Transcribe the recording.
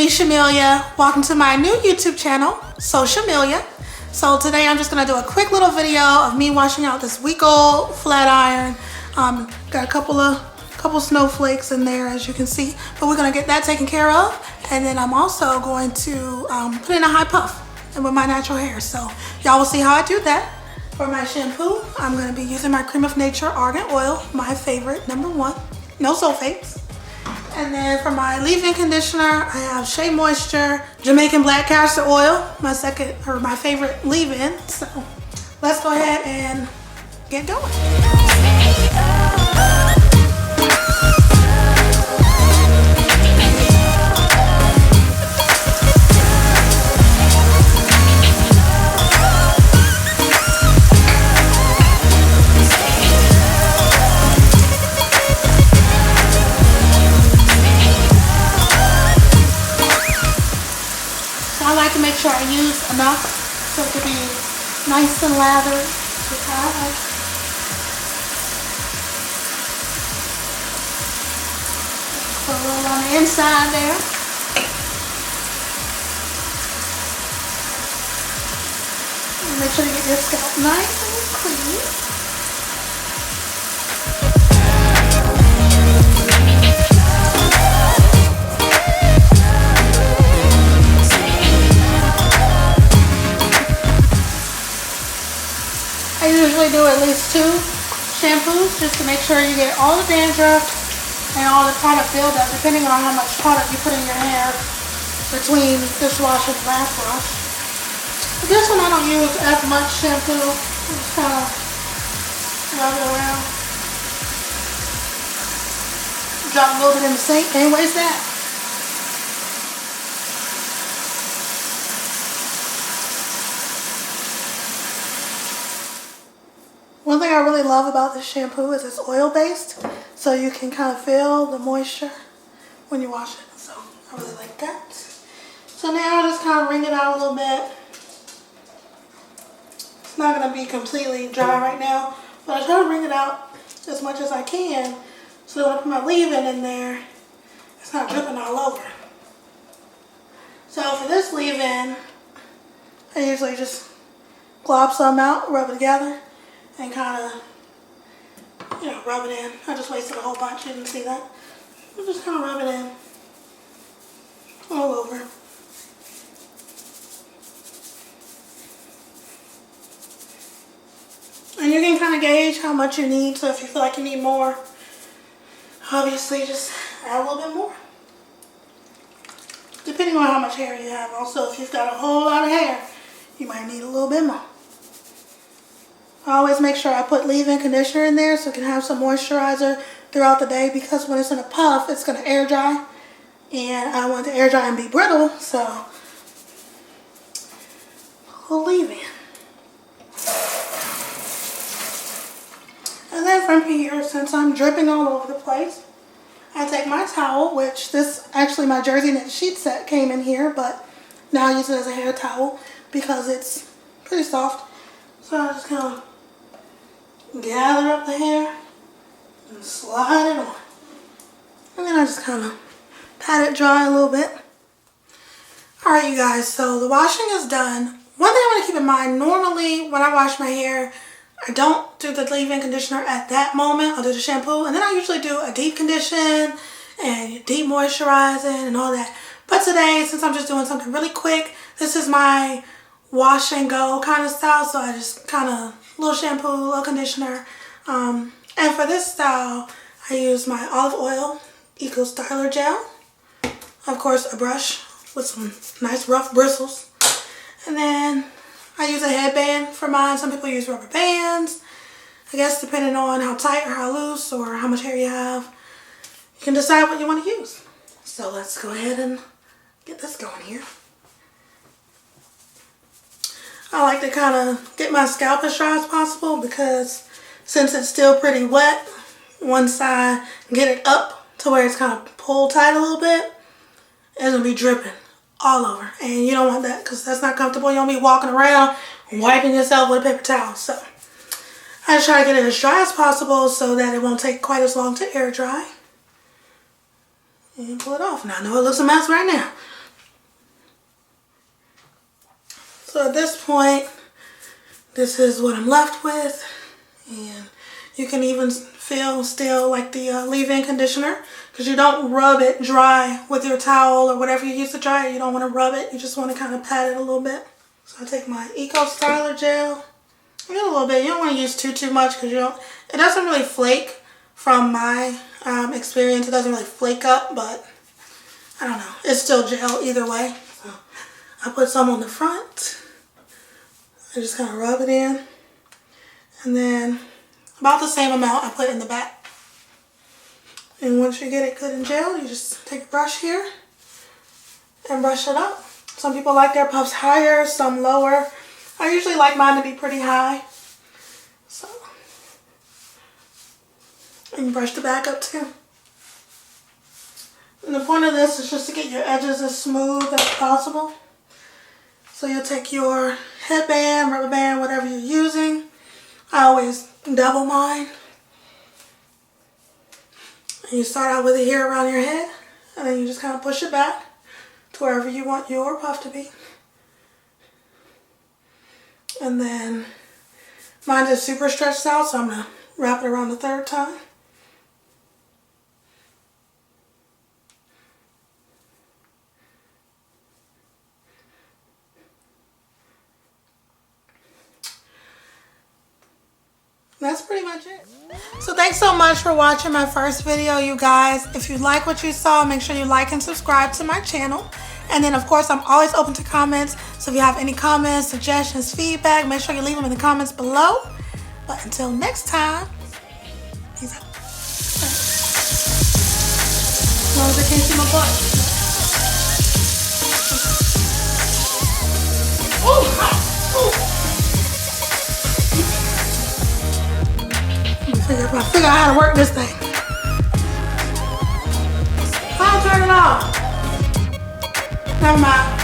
me, Shamelia. Welcome to my new YouTube channel, So Shamelia. So today I'm just gonna do a quick little video of me washing out this week-old flat iron. Got a couple snowflakes in there, as you can see, but we're gonna get that taken care of. And then I'm also going to put in a high puff and with my natural hair. So y'all will see how I do that. For my shampoo, I'm gonna be using my Cream of Nature Argan Oil, my favorite, #1, no sulfates. And then for my leave-in conditioner, I have Shea Moisture Jamaican Black Castor Oil, my favorite leave-in. So let's go ahead and get going. I like to make sure I use enough so it can be nice and lathered. Put a little on the inside there. And make sure you get your scalp nice and clean. I usually do at least 2 shampoos just to make sure you get all the dandruff and all the product buildup, depending on how much product you put in your hair between this wash and last wash. But this one I don't use as much shampoo. I just kind of rub it around. Drop a little bit in the sink, can't waste that. One thing I really love about this shampoo is it's oil-based, so you can kind of feel the moisture when you wash it. So I really like that. So now I'll just kind of wring it out a little bit. It's not going to be completely dry right now, but I try to wring it out as much as I can so when I put my leave-in in there, it's not dripping all over. So for this leave-in, I usually just glob some out, rub it together, and kind of, rub it in. I just wasted a whole bunch. You didn't see that. I'll just kind of rub it in all over. And you can kind of gauge how much you need. So if you feel like you need more, obviously just add a little bit more. Depending on how much hair you have. Also, if you've got a whole lot of hair, you might need a little bit more. I always make sure I put leave-in conditioner in there so it can have some moisturizer throughout the day, because when it's in a puff, it's going to air dry. And I don't want it to air dry and be brittle, so we'll leave in. And then from here, since I'm dripping all over the place, I take my towel, which my jersey knit sheet set came in here, but now I use it as a hair towel because it's pretty soft. So I just kind of gather up the hair and slide it on. And then I just kind of pat it dry a little bit. Alright, you guys, so the washing is done. One thing I want to keep in mind, normally when I wash my hair, I don't do the leave-in conditioner at that moment. I'll do the shampoo, and then I usually do a deep condition and deep moisturizing and all that. But today, since I'm just doing something really quick, this is my wash and go kind of style, so I just kind of little shampoo, little conditioner, and for this style I use my olive oil Eco Styler gel, of course a brush with some nice rough bristles, and then I use a headband for mine. Some people use rubber bands. I guess depending on how tight or how loose or how much hair you have, you can decide what you want to use. So let's go ahead and get this going here. I like to kind of get my scalp as dry as possible because since it's still pretty wet, once I get it up to where it's kind of pulled tight a little bit, it's going to be dripping all over. And you don't want that because that's not comfortable. You don't be walking around wiping yourself with a paper towel. So I just try to get it as dry as possible so that it won't take quite as long to air dry. And pull it off. Now I know it looks a mess right now. So at this point, this is what I'm left with. And you can even feel still like the leave-in conditioner, because you don't rub it dry with your towel or whatever you use to dry it. You don't want to rub it. You just want to kind of pat it a little bit. So I take my Eco Styler gel. I get a little bit. You don't want to use too much, because it doesn't really flake. From my experience, it doesn't really flake up, but I don't know. It's still gel either way. So I put some on the front. I just kind of rub it in. And then about the same amount I put in the back. And once you get it good and gel, you just take a brush here and brush it up. Some people like their puffs higher, some lower. I usually like mine to be pretty high. So, and you brush the back up too. And the point of this is just to get your edges as smooth as possible. So you'll take your headband, rubber band, whatever you're using. I always double mine. And you start out with it here around your head, and then you just kind of push it back to wherever you want your puff to be. And then mine is super stretched out, so I'm going to wrap it around the third time. That's pretty much it. So thanks so much for watching my first video, you guys. If you like what you saw, make sure you like and subscribe to my channel. And then, of course, I'm always open to comments. So if you have any comments, suggestions, feedback, make sure you leave them in the comments below. But until next time, peace out. As long as I can't see my butt. Oh, hot. I figure out how to work this thing. I'll turn it off. Never mind.